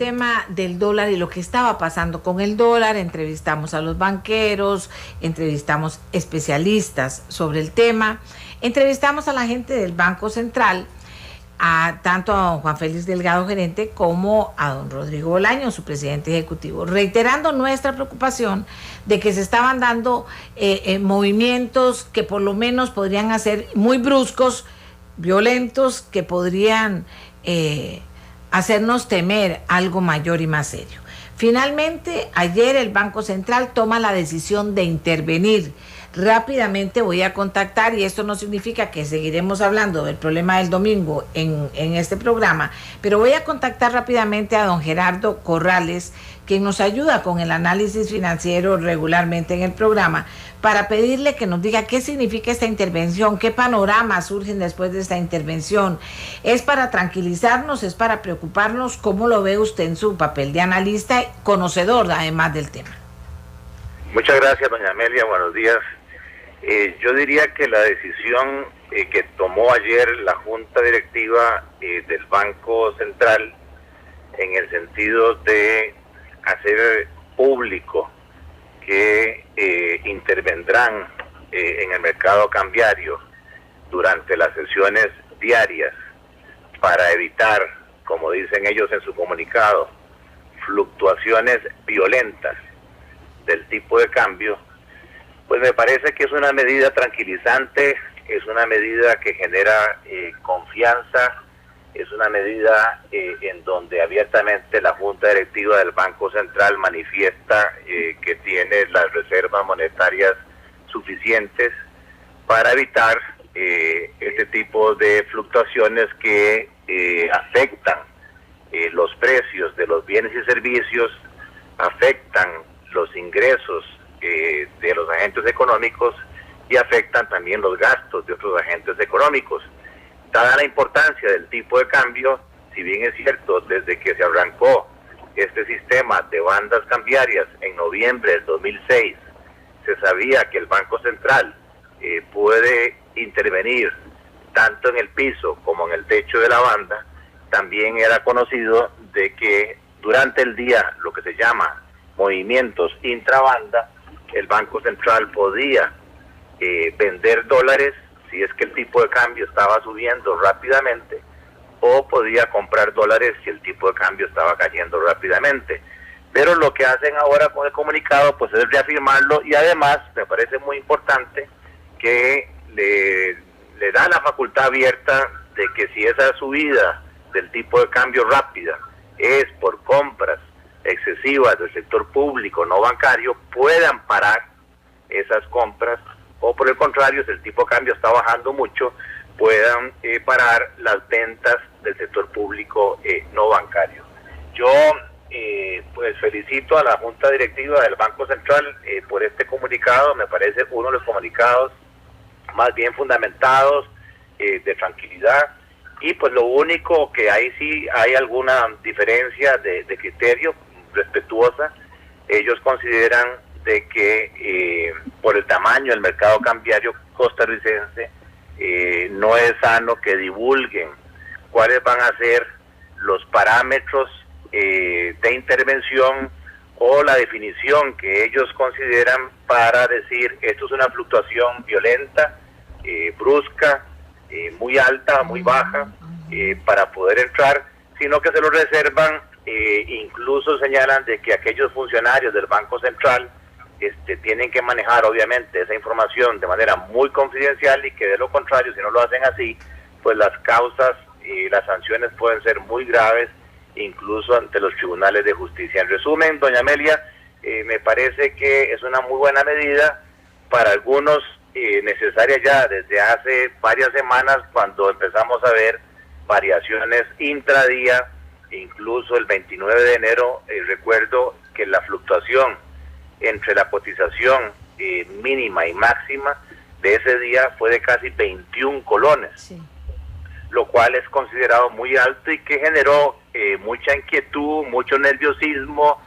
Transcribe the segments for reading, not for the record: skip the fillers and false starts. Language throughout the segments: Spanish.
tema del dólar y lo que estaba pasando con el dólar. Entrevistamos a los banqueros, entrevistamos especialistas sobre el tema, entrevistamos a la gente del Banco Central, tanto a don Juan Félix Delgado, gerente, como a don Rodrigo Bolaño, su presidente ejecutivo, reiterando nuestra preocupación de que se estaban dando movimientos que por lo menos podrían ser muy bruscos, violentos, que podrían hacernos temer algo mayor y más serio. Finalmente, ayer el Banco Central toma la decisión de intervenir. Rápidamente voy a contactar, y esto no significa que seguiremos hablando del problema del domingo en este programa, pero voy a contactar rápidamente a don Gerardo Corrales, quien nos ayuda con el análisis financiero regularmente en el programa, para pedirle que nos diga qué significa esta intervención, qué panoramas surgen después de esta intervención. ¿Es para tranquilizarnos, es para preocuparnos? ¿Cómo lo ve usted en su papel de analista, conocedor además del tema? Muchas gracias, doña Amelia, buenos días. Yo diría que la decisión que tomó ayer la Junta Directiva del Banco Central, en el sentido de hacer público que intervendrán en el mercado cambiario durante las sesiones diarias para evitar, como dicen ellos en su comunicado, fluctuaciones violentas del tipo de cambio, pues me parece que es una medida tranquilizante, es una medida que genera confianza, es una medida en donde abiertamente la Junta Directiva del Banco Central manifiesta que tiene las reservas monetarias suficientes para evitar este tipo de fluctuaciones que afectan los precios de los bienes y servicios, afectan los ingresos de los agentes económicos y afectan también los gastos de otros agentes económicos. Dada la importancia del tipo de cambio, si bien es cierto, desde que se arrancó este sistema de bandas cambiarias en noviembre del 2006, se sabía que el Banco Central puede intervenir tanto en el piso como en el techo de la banda. También era conocido de que durante el día, lo que se llama movimientos intrabanda, el Banco Central podía vender dólares si es que el tipo de cambio estaba subiendo rápidamente, o podía comprar dólares si el tipo de cambio estaba cayendo rápidamente. Pero lo que hacen ahora con el comunicado pues es reafirmarlo, y además me parece muy importante que le da la facultad abierta de que si esa subida del tipo de cambio rápida es por compras excesivas del sector público no bancario, puedan parar esas compras, o por el contrario, si el tipo de cambio está bajando mucho, puedan parar las ventas del sector público no bancario. Yo pues felicito a la Junta Directiva del Banco Central por este comunicado. Me parece uno de los comunicados más bien fundamentados, de tranquilidad, y pues lo único que ahí sí hay alguna diferencia de criterio respetuosa. Ellos consideran de que por el tamaño del mercado cambiario costarricense no es sano que divulguen cuáles van a ser los parámetros de intervención o la definición que ellos consideran para decir esto es una fluctuación violenta, brusca, muy alta, muy baja, para poder entrar, sino que se lo reservan. Incluso señalan de que aquellos funcionarios del Banco Central tienen que manejar obviamente esa información de manera muy confidencial, y que de lo contrario, si no lo hacen así, pues las causas y las sanciones pueden ser muy graves, incluso ante los tribunales de justicia. En resumen, doña Amelia, me parece que es una muy buena medida, para algunos necesaria ya desde hace varias semanas, cuando empezamos a ver variaciones intradía. Incluso el 29 de enero recuerdo que la fluctuación entre la cotización mínima y máxima de ese día fue de casi 21 colones, sí, lo cual es considerado muy alto y que generó mucha inquietud, mucho nerviosismo,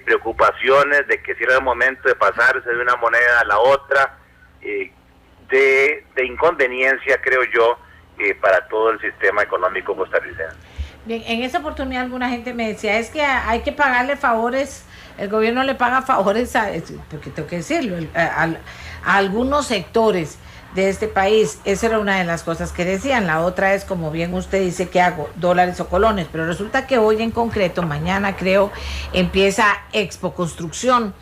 preocupaciones de que si era el momento de pasarse de una moneda a la otra, de inconveniencia, creo yo, para todo el sistema económico costarricense. Bien, en esa oportunidad alguna gente me decía, es que hay que pagarle favores, el gobierno le paga favores porque tengo que decirlo, a algunos sectores de este país. Esa era una de las cosas que decían. La otra es, como bien usted dice, ¿qué hago? Dólares o colones. Pero resulta que hoy en concreto, mañana creo, empieza Expo Construcción.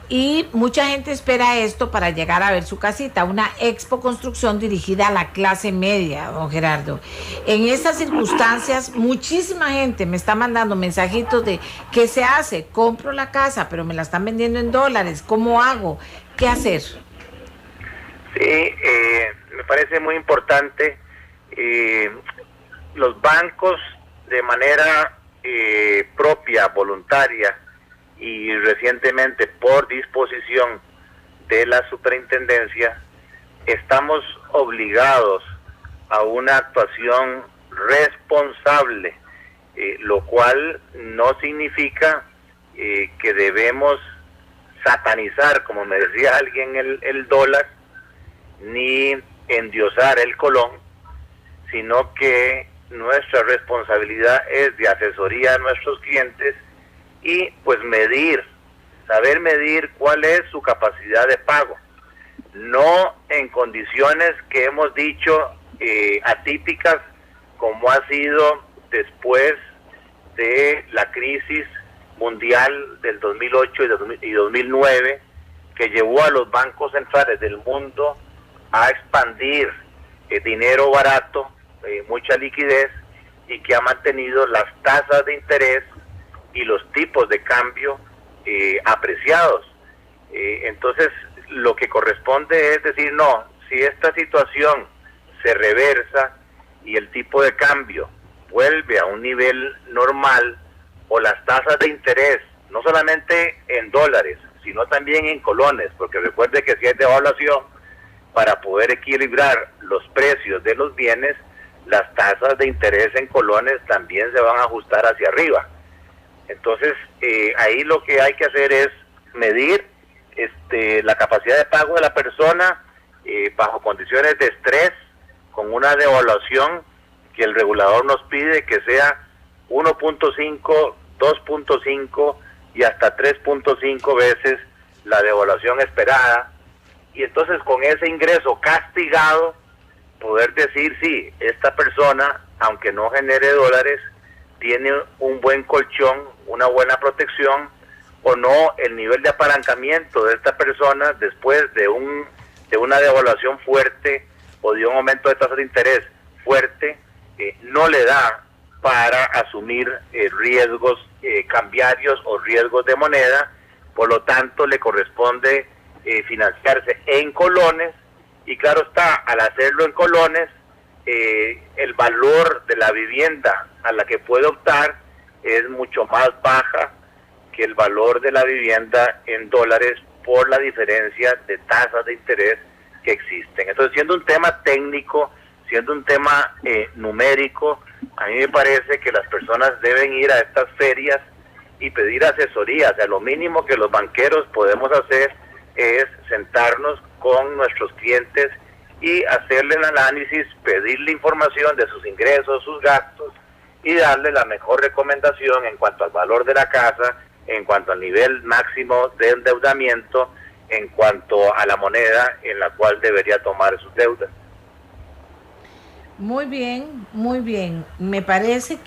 Y mucha gente espera esto para llegar a ver su casita, una Expo Construcción dirigida a la clase media, don Gerardo. En estas circunstancias, muchísima gente me está mandando mensajitos de ¿qué se hace? Compro la casa, pero me la están vendiendo en dólares, ¿cómo hago? ¿Qué hacer? Sí, me parece muy importante. Los bancos, de manera propia, voluntaria, y recientemente por disposición de la superintendencia, estamos obligados a una actuación responsable, lo cual no significa que debemos satanizar, como me decía alguien, el dólar, ni endiosar el colón, sino que nuestra responsabilidad es de asesoría a nuestros clientes y pues saber medir cuál es su capacidad de pago, no en condiciones que hemos dicho atípicas, como ha sido después de la crisis mundial del 2008 y 2009, que llevó a los bancos centrales del mundo a expandir dinero barato, mucha liquidez, y que ha mantenido las tasas de interés y los tipos de cambio apreciados. Entonces, lo que corresponde es decir, no, si esta situación se reversa y el tipo de cambio vuelve a un nivel normal, o las tasas de interés, no solamente en dólares, sino también en colones, porque recuerde que si hay devaluación, para poder equilibrar los precios de los bienes, las tasas de interés en colones también se van a ajustar hacia arriba. Entonces, ahí lo que hay que hacer es medir la capacidad de pago de la persona bajo condiciones de estrés, con una devaluación que el regulador nos pide que sea 1.5, 2.5 y hasta 3.5 veces la devaluación esperada, y entonces con ese ingreso castigado poder decir, sí, esta persona, aunque no genere dólares, tiene un buen colchón, una buena protección, o no, el nivel de apalancamiento de esta persona después de una devaluación fuerte o de un aumento de tasas de interés fuerte, no le da para asumir riesgos cambiarios o riesgos de moneda. Por lo tanto le corresponde financiarse en colones, y claro está, al hacerlo en colones, el valor de la vivienda a la que puede optar es mucho más baja que el valor de la vivienda en dólares, por la diferencia de tasas de interés que existen. Entonces, siendo un tema técnico, siendo un tema numérico, a mí me parece que las personas deben ir a estas ferias y pedir asesoría. O sea, lo mínimo que los banqueros podemos hacer es sentarnos con nuestros clientes y hacerle el análisis, pedirle información de sus ingresos, sus gastos, y darle la mejor recomendación en cuanto al valor de la casa, en cuanto al nivel máximo de endeudamiento, en cuanto a la moneda en la cual debería tomar sus deudas. Muy bien, muy bien. Me parece,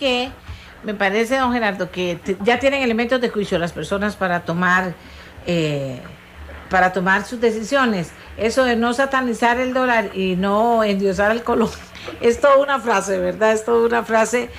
don Gerardo, que ya tienen elementos de juicio las personas para tomar sus decisiones. Eso de no satanizar el dólar y no endiosar el colón, es toda una frase, ¿verdad? Es toda una frase,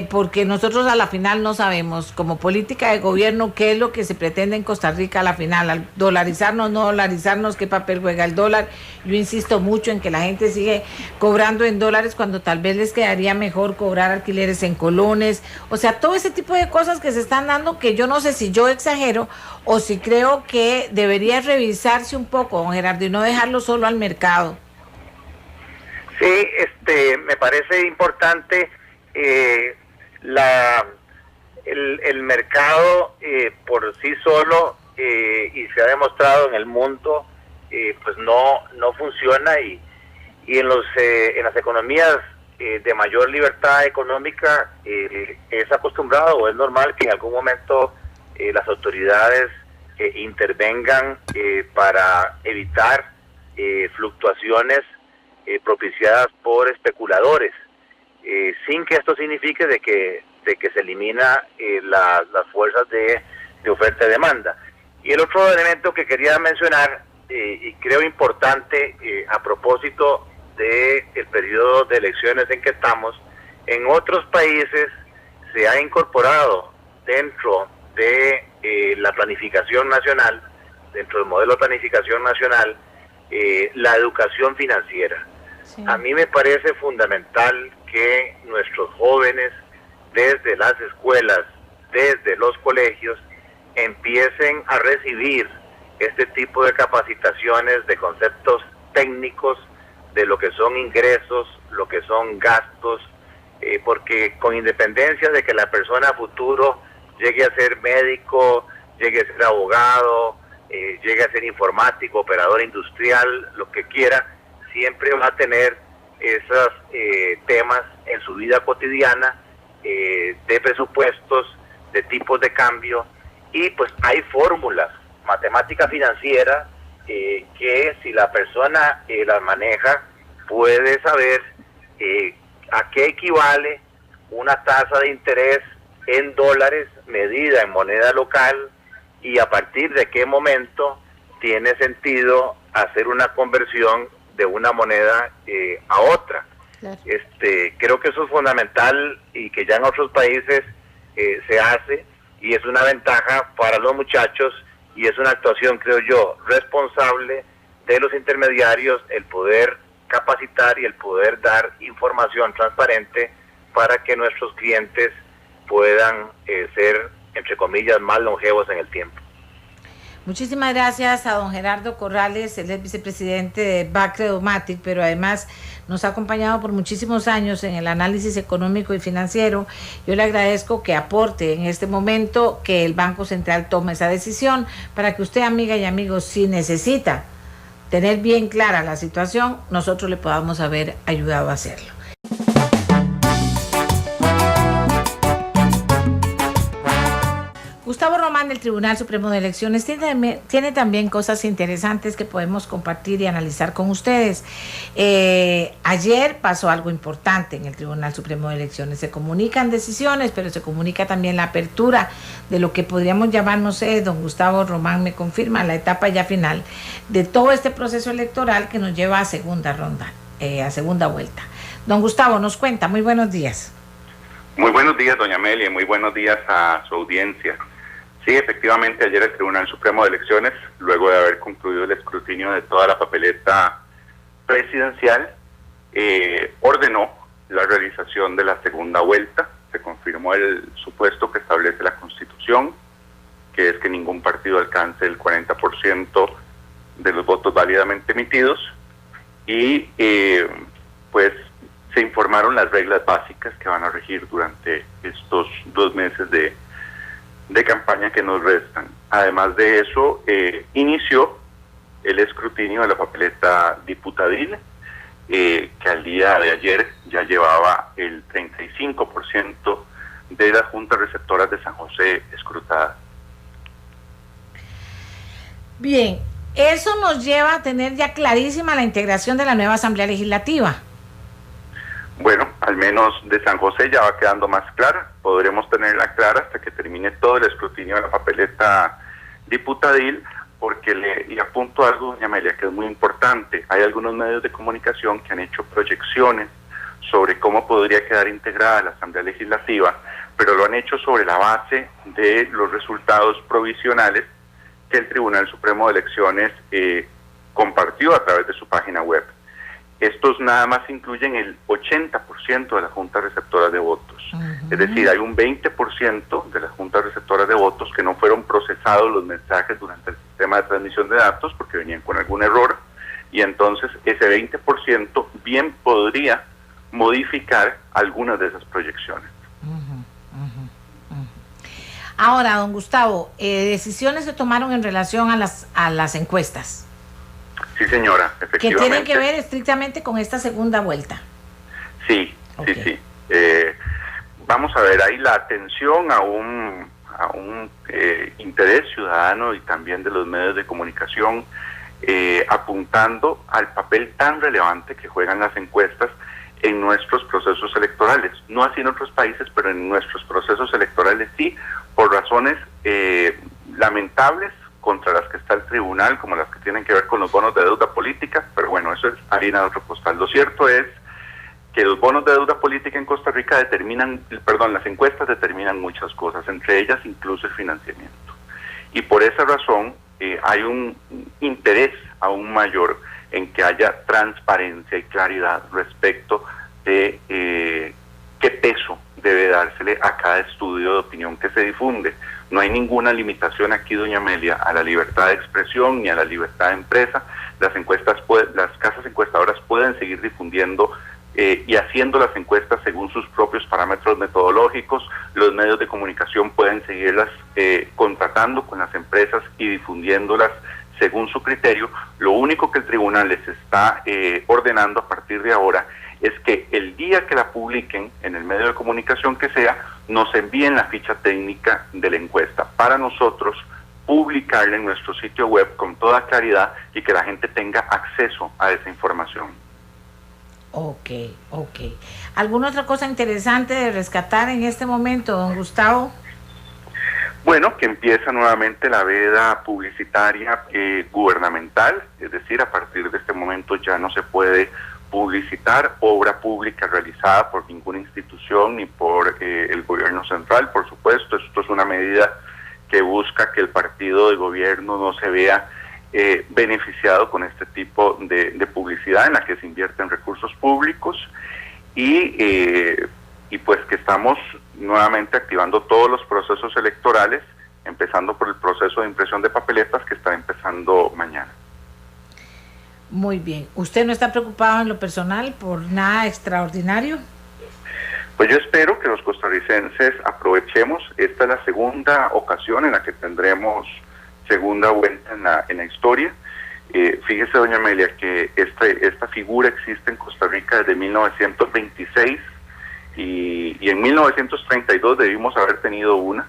porque nosotros a la final no sabemos, como política de gobierno, qué es lo que se pretende en Costa Rica a la final, al dolarizarnos, no dolarizarnos, qué papel juega el dólar. Yo insisto mucho en que la gente sigue cobrando en dólares cuando tal vez les quedaría mejor cobrar alquileres en colones. O sea, todo ese tipo de cosas que se están dando, que yo no sé si yo exagero o si creo que debería revisarse un poco, don Gerardo, y no dejarlo solo al mercado. Sí, me parece importante. El mercado por sí solo, y se ha demostrado en el mundo, pues no funciona, y en las economías de mayor libertad económica, es acostumbrado o es normal que en algún momento las autoridades intervengan para evitar fluctuaciones propiciadas por especuladores, sin que esto signifique de que se elimina las fuerzas de oferta y demanda. Y el otro elemento que quería mencionar, y creo importante a propósito del periodo de elecciones en que estamos, en otros países se ha incorporado dentro de la planificación nacional, dentro del modelo de planificación nacional, la educación financiera. Sí. A mí me parece fundamental que nuestros jóvenes, desde las escuelas, desde los colegios, empiecen a recibir este tipo de capacitaciones de conceptos técnicos de lo que son ingresos, lo que son gastos, porque con independencia de que la persona a futuro llegue a ser médico, llegue a ser abogado, llegue a ser informático, operador industrial, lo que quiera, siempre va a tener esos temas en su vida cotidiana, de presupuestos, de tipos de cambio, y pues hay fórmulas, matemática financiera, que si la persona las maneja, puede saber a qué equivale una tasa de interés en dólares medida en moneda local, y a partir de qué momento tiene sentido hacer una conversión de una moneda a otra. Claro. Creo que eso es fundamental y que ya en otros países se hace, y es una ventaja para los muchachos, y es una actuación, creo yo, responsable de los intermediarios, el poder capacitar y el poder dar información transparente para que nuestros clientes puedan ser, entre comillas, más longevos en el tiempo. Muchísimas gracias a don Gerardo Corrales, él es vicepresidente de Bacredomatic, pero además nos ha acompañado por muchísimos años en el análisis económico y financiero. Yo le agradezco que aporte en este momento que el Banco Central tome esa decisión para que usted, amiga y amigos, si necesita tener bien clara la situación, nosotros le podamos haber ayudado a hacerlo. Gustavo Román del Tribunal Supremo de Elecciones tiene también cosas interesantes que podemos compartir y analizar con ustedes. Ayer pasó algo importante en el Tribunal Supremo de Elecciones. Se comunican decisiones, pero se comunica también la apertura de lo que podríamos llamar, no sé, don Gustavo Román me confirma, la etapa ya final de todo este proceso electoral que nos lleva a segunda ronda, a segunda vuelta. Don Gustavo nos cuenta, muy buenos días. Muy buenos días, doña Amelia, muy buenos días a su audiencia. Sí, efectivamente, ayer el Tribunal Supremo de Elecciones, luego de haber concluido el escrutinio de toda la papeleta presidencial, ordenó la realización de la segunda vuelta. Se confirmó el supuesto que establece la Constitución, que es que ningún partido alcance el 40% de los votos válidamente emitidos, y pues se informaron las reglas básicas que van a regir durante estos 2 meses de campaña que nos restan. Además de eso, inició el escrutinio de la papeleta diputadil, que al día de ayer ya llevaba el 35% de las juntas receptoras de San José escrutadas. Bien, eso nos lleva a tener ya clarísima la integración de la nueva Asamblea Legislativa. Bueno, al menos de San José ya va quedando más clara. Podremos tenerla clara hasta que termine todo el escrutinio de la papeleta diputadil, porque le apunto algo, doña Amelia, que es muy importante. Hay algunos medios de comunicación que han hecho proyecciones sobre cómo podría quedar integrada la Asamblea Legislativa, pero lo han hecho sobre la base de los resultados provisionales que el Tribunal Supremo de Elecciones compartió a través de su página web. Estos nada más incluyen el 80% de las juntas receptoras de votos. Es decir, hay un 20% de las juntas receptoras de votos que no fueron procesados los mensajes durante el sistema de transmisión de datos porque venían con algún error, y entonces ese 20% bien podría modificar algunas de esas proyecciones. Ahora, don Gustavo, decisiones se tomaron en relación a las encuestas. Sí, señora, efectivamente. Que tienen que ver estrictamente con esta segunda vuelta. Sí, Okay. Sí. Vamos a ver, hay la atención a un interés ciudadano y también de los medios de comunicación, apuntando al papel tan relevante que juegan las encuestas en nuestros procesos electorales. No así en otros países, pero en nuestros procesos electorales sí, por razones lamentables contra las que está el tribunal, como las que tienen que ver con los bonos de deuda política, pero bueno, eso es harina de otro costal. Lo cierto es que los bonos de deuda política en Costa Rica las encuestas determinan muchas cosas, entre ellas incluso el financiamiento. Y por esa razón hay un interés aún mayor en que haya transparencia y claridad respecto de qué peso debe dársele a cada estudio de opinión que se difunde. No hay ninguna limitación aquí, doña Amelia, a la libertad de expresión ni a la libertad de empresa. Las casas encuestadoras pueden seguir difundiendo y haciendo las encuestas según sus propios parámetros metodológicos. Los medios de comunicación pueden seguirlas contratando con las empresas y difundiéndolas según su criterio. Lo único que el tribunal les está ordenando a partir de ahora es que el día que la publiquen en el medio de comunicación que sea, nos envíen la ficha técnica de la encuesta para nosotros publicarla en nuestro sitio web con toda claridad y que la gente tenga acceso a esa información. Ok. ¿Alguna otra cosa interesante de rescatar en este momento, don Gustavo? Bueno, que empieza nuevamente la veda publicitaria gubernamental, es decir, a partir de este momento ya no se puede publicitar obra pública realizada por ninguna institución ni por el gobierno central, por supuesto. Esto es una medida que busca que el partido de gobierno no se vea beneficiado con este tipo de publicidad en la que se invierten recursos públicos y pues que estamos nuevamente activando todos los procesos electorales, empezando por el proceso de impresión de papeletas que está empezando mañana. Muy bien. ¿Usted no está preocupado en lo personal por nada extraordinario? Pues yo espero que los costarricenses aprovechemos. Esta es la segunda ocasión en la que tendremos segunda vuelta en la historia. Fíjese, doña Amelia, que esta figura existe en Costa Rica desde 1926 y en 1932 debimos haber tenido una,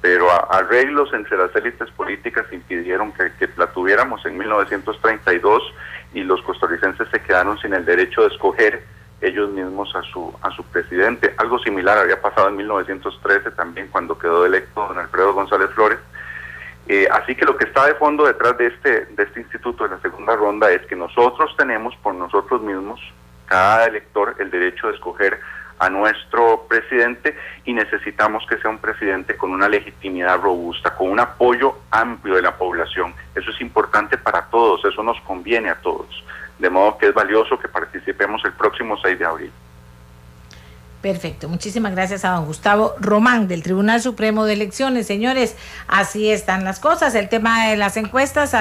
pero arreglos entre las élites políticas impidieron que la tuviéramos en 1932 y los costarricenses se quedaron sin el derecho de escoger ellos mismos a su presidente. Algo similar había pasado en 1913 también, cuando quedó electo don Alfredo González Flores. Así que lo que está de fondo detrás de este instituto de la segunda ronda es que nosotros tenemos por nosotros mismos, cada elector, el derecho de escoger a nuestro presidente y necesitamos que sea un presidente con una legitimidad robusta, con un apoyo amplio de la población. Eso es importante para todos, eso nos conviene a todos. De modo que es valioso que participemos el próximo 6 de abril. Perfecto, muchísimas gracias a don Gustavo Román del Tribunal Supremo de Elecciones. Señores, así están las cosas. El tema de las encuestas,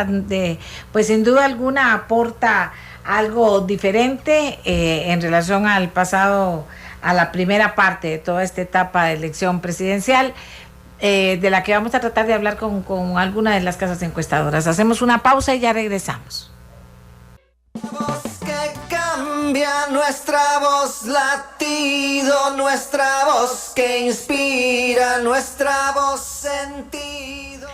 pues sin duda alguna aporta algo diferente en relación al pasado, a la primera parte de toda esta etapa de elección presidencial, de la que vamos a tratar de hablar con alguna de las casas encuestadoras. Hacemos una pausa y ya regresamos. Nuestra voz latido, nuestra voz que inspira, nuestra voz sentido.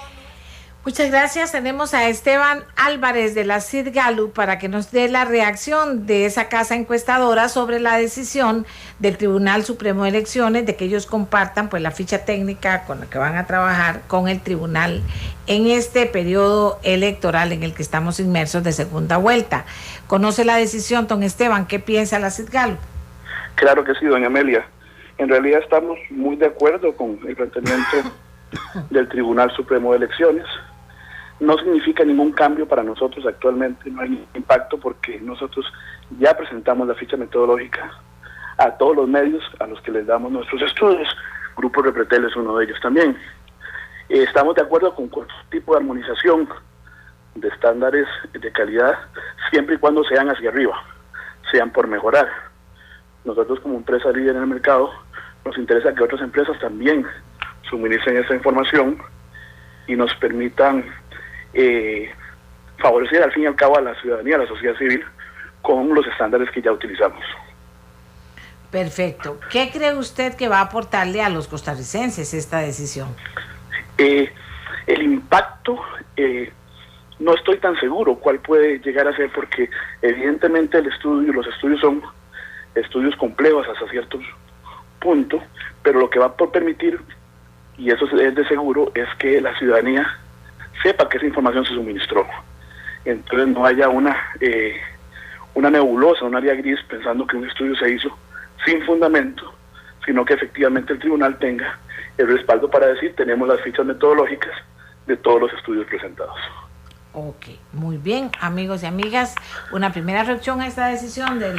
Muchas gracias. Tenemos a Esteban Álvarez de la Sid Gallup para que nos dé la reacción de esa casa encuestadora sobre la decisión del Tribunal Supremo de Elecciones de que ellos compartan pues la ficha técnica con la que van a trabajar con el tribunal en este periodo electoral en el que estamos inmersos de segunda vuelta. ¿Conoce la decisión, don Esteban? ¿Qué piensa la Sid Gallup? Claro que sí, doña Amelia. En realidad estamos muy de acuerdo con el planteamiento del Tribunal Supremo de Elecciones. No significa ningún cambio para nosotros actualmente, no hay ningún impacto porque nosotros ya presentamos la ficha metodológica a todos los medios a los que les damos nuestros estudios. Grupo Repretel es uno de ellos también. Estamos de acuerdo con cualquier tipo de armonización de estándares de calidad, siempre y cuando sean hacia arriba, sean por mejorar. Nosotros como empresa líder en el mercado, nos interesa que otras empresas también suministren esa información y nos permitan favorecer al fin y al cabo a la ciudadanía, a la sociedad civil, con los estándares que ya utilizamos. Perfecto. ¿Qué cree usted que va a aportarle a los costarricenses esta decisión? El impacto, no estoy tan seguro cuál puede llegar a ser, porque evidentemente los estudios son estudios complejos hasta cierto punto, pero lo que va a permitir, y eso es de seguro, es que la ciudadanía sepa que esa información se suministró. Entonces no haya una nebulosa, un área gris pensando que un estudio se hizo sin fundamento, sino que efectivamente el tribunal tenga el respaldo para decir: tenemos las fichas metodológicas de todos los estudios presentados. Ok, muy bien, amigos y amigas, una primera reacción a esta decisión de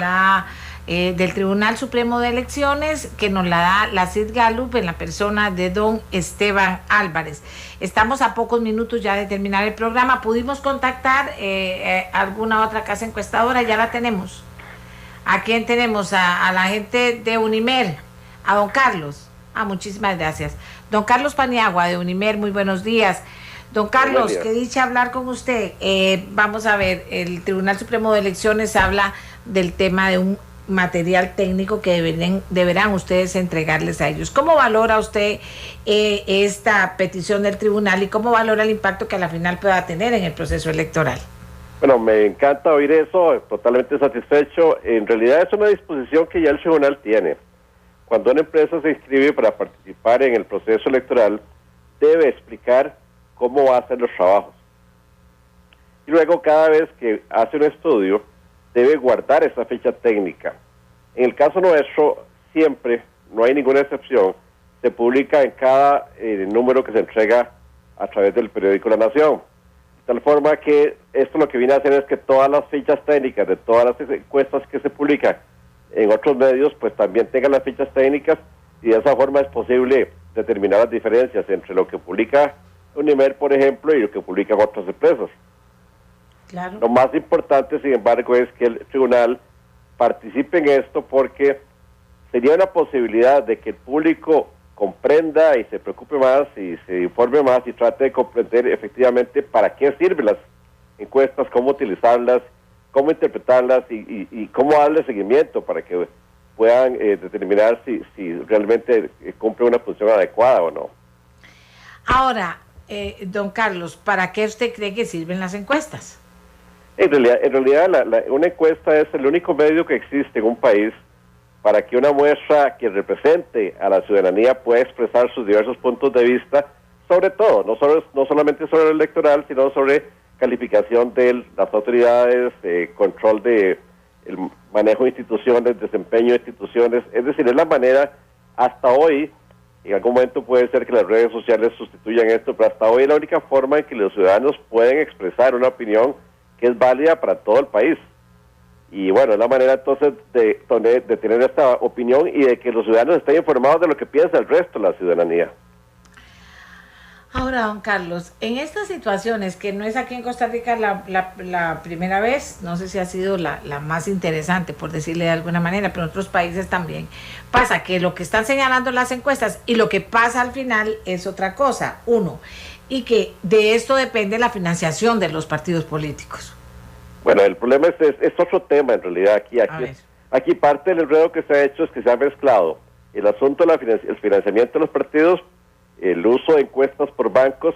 del Tribunal Supremo de Elecciones, que nos la da la CID Gallup en la persona de don Esteban Álvarez. Estamos a pocos minutos ya de terminar el programa. ¿Pudimos contactar alguna otra casa encuestadora? Ya la tenemos. ¿A quién tenemos? A la gente de Unimer, a don Carlos. Muchísimas gracias. Don Carlos Paniagua de Unimer, muy buenos días. Don Carlos, qué dicha hablar con usted. Vamos a ver, el Tribunal Supremo de Elecciones habla del tema de un material técnico que deberán ustedes entregarles a ellos. ¿Cómo valora usted esta petición del tribunal y cómo valora el impacto que a la final pueda tener en el proceso electoral? Bueno, me encanta oír eso, totalmente satisfecho. En realidad es una disposición que ya el tribunal tiene. Cuando una empresa se inscribe para participar en el proceso electoral, debe explicar cómo va a hacer los trabajos. Y luego, cada vez que hace un estudio, debe guardar esa ficha técnica. En el caso nuestro, siempre, no hay ninguna excepción, se publica en cada número que se entrega a través del periódico La Nación. De tal forma que esto lo que viene a hacer es que todas las fichas técnicas de todas las encuestas que se publican en otros medios, pues también tengan las fichas técnicas, y de esa forma es posible determinar las diferencias entre lo que publica Unimer, por ejemplo, y lo que publican otras empresas. Claro. Lo más importante, sin embargo, es que el tribunal participe en esto, porque sería una posibilidad de que el público comprenda y se preocupe más y se informe más y trate de comprender efectivamente para qué sirven las encuestas, cómo utilizarlas, cómo interpretarlas y cómo darle seguimiento para que puedan determinar si realmente cumple una función adecuada o no. Ahora, don Carlos, ¿para qué usted cree que sirven las encuestas? En realidad una encuesta es el único medio que existe en un país para que una muestra que represente a la ciudadanía pueda expresar sus diversos puntos de vista, sobre todo, no solamente sobre el electoral, sino sobre calificación de las autoridades, control de el manejo de instituciones, desempeño de instituciones. Es decir, es la manera, hasta hoy, en algún momento puede ser que las redes sociales sustituyan esto, pero hasta hoy es la única forma en que los ciudadanos pueden expresar una opinión que es válida para todo el país. Y bueno, es la manera entonces de tener esta opinión y de que los ciudadanos estén informados de lo que piensa el resto de la ciudadanía. Ahora, don Carlos, en estas situaciones, que no es aquí en Costa Rica la primera vez, no sé si ha sido la más interesante, por decirle de alguna manera, pero en otros países también, pasa que lo que están señalando las encuestas y lo que pasa al final es otra cosa, y que de esto depende la financiación de los partidos políticos. Bueno, el problema es otro tema en realidad. Aquí parte del enredo que se ha hecho es que se ha mezclado el asunto del financiamiento de los partidos, el uso de encuestas por bancos.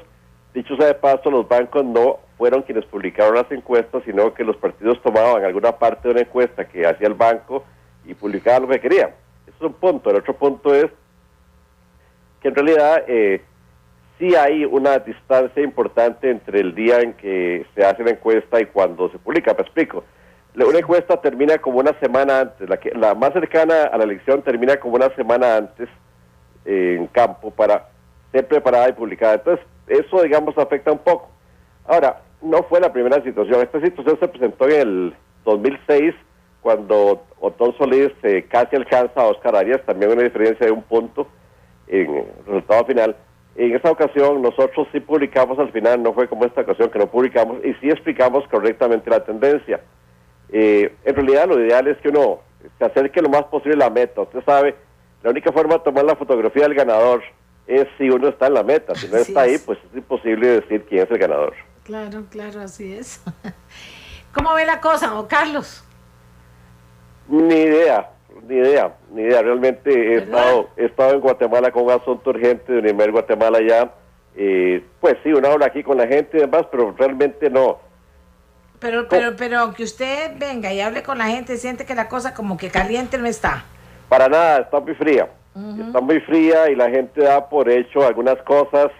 Dicho sea de paso, los bancos no fueron quienes publicaron las encuestas, sino que los partidos tomaban alguna parte de una encuesta que hacía el banco y publicaban lo que querían. Eso es un punto. El otro punto es que en realidad sí hay una distancia importante entre el día en que se hace la encuesta y cuando se publica. Me explico. Una encuesta termina como una semana antes, la más cercana a la elección termina como una semana antes en campo para ser preparada y publicada. Entonces, eso, digamos, afecta un poco. Ahora, no fue la primera situación. Esta situación se presentó en el 2006, cuando Otón Solís casi alcanza a Oscar Arias, también una diferencia de un punto en el resultado final. En esa ocasión nosotros sí publicamos al final, no fue como esta ocasión que no publicamos, y sí explicamos correctamente la tendencia. En realidad lo ideal es que uno se acerque lo más posible a la meta. Usted sabe, la única forma de tomar la fotografía del ganador es si uno está en la meta. Si no está ahí, pues es imposible decir quién es el ganador. Claro, así es. ¿Cómo ve la cosa, don Carlos? Ni idea. ni idea. Realmente he estado en Guatemala con un asunto urgente de Unimed Guatemala ya. Pues sí, uno habla aquí con la gente y demás, pero realmente no. Pero aunque usted venga y hable con la gente, siente que la cosa como que caliente no está. Para nada, está muy fría. Está muy fría y la gente da por hecho algunas cosas.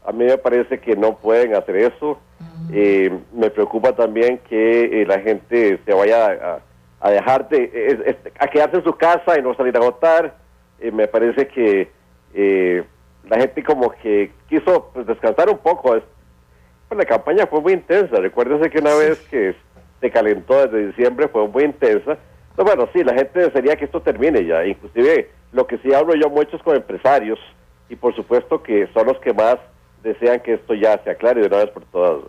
A mí me parece que no pueden hacer eso. Me preocupa también que la gente se vaya a dejar a quedarse en su casa y no salir a votar. Me parece que la gente como que quiso pues, descansar un poco. Pues, la campaña fue muy intensa. Recuérdese que una vez que se calentó desde diciembre fue muy intensa. Entonces, bueno, sí, la gente desearía que esto termine ya. Inclusive lo que sí hablo yo mucho es con empresarios y por supuesto que son los que más desean que esto ya se aclare de una vez por todas.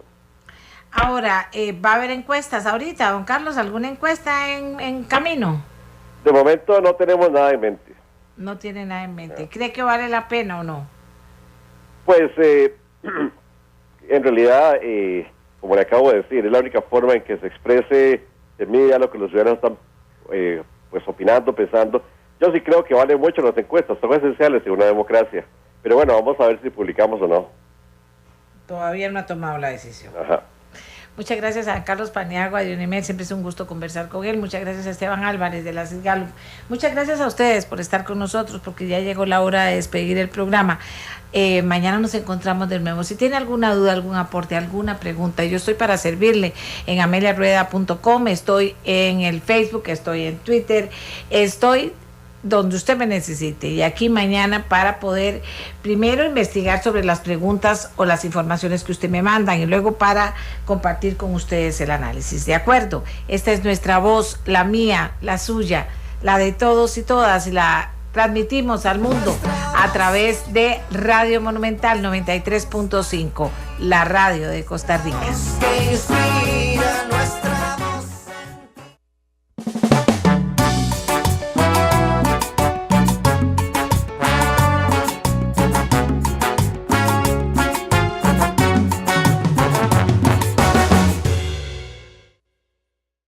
Ahora, ¿va a haber encuestas ahorita, don Carlos? ¿Alguna encuesta en camino? De momento no tenemos nada en mente. No tiene nada en mente. ¿Cree que vale la pena o no? Pues, en realidad, como le acabo de decir, es la única forma en que se exprese en media lo que los ciudadanos están pues opinando, pensando. Yo sí creo que vale mucho las encuestas, son esenciales en una democracia. Pero bueno, vamos a ver si publicamos o no. Todavía no ha tomado la decisión. Ajá. Muchas gracias a Carlos Paniagua de Unimed, siempre es un gusto conversar con él. Muchas gracias a Esteban Álvarez de la CISGALUP. Muchas gracias a ustedes por estar con nosotros, porque ya llegó la hora de despedir el programa. Mañana nos encontramos de nuevo. Si tiene alguna duda, algún aporte, alguna pregunta, yo estoy para servirle en ameliarueda.com, estoy en el Facebook, estoy en Twitter, estoy donde usted me necesite, y aquí mañana para poder primero investigar sobre las preguntas o las informaciones que usted me mandan y luego para compartir con ustedes el análisis. ¿De acuerdo? Esta es nuestra voz, la mía, la suya, la de todos y todas, y la transmitimos al mundo a través de Radio Monumental 93.5, la radio de Costa Rica.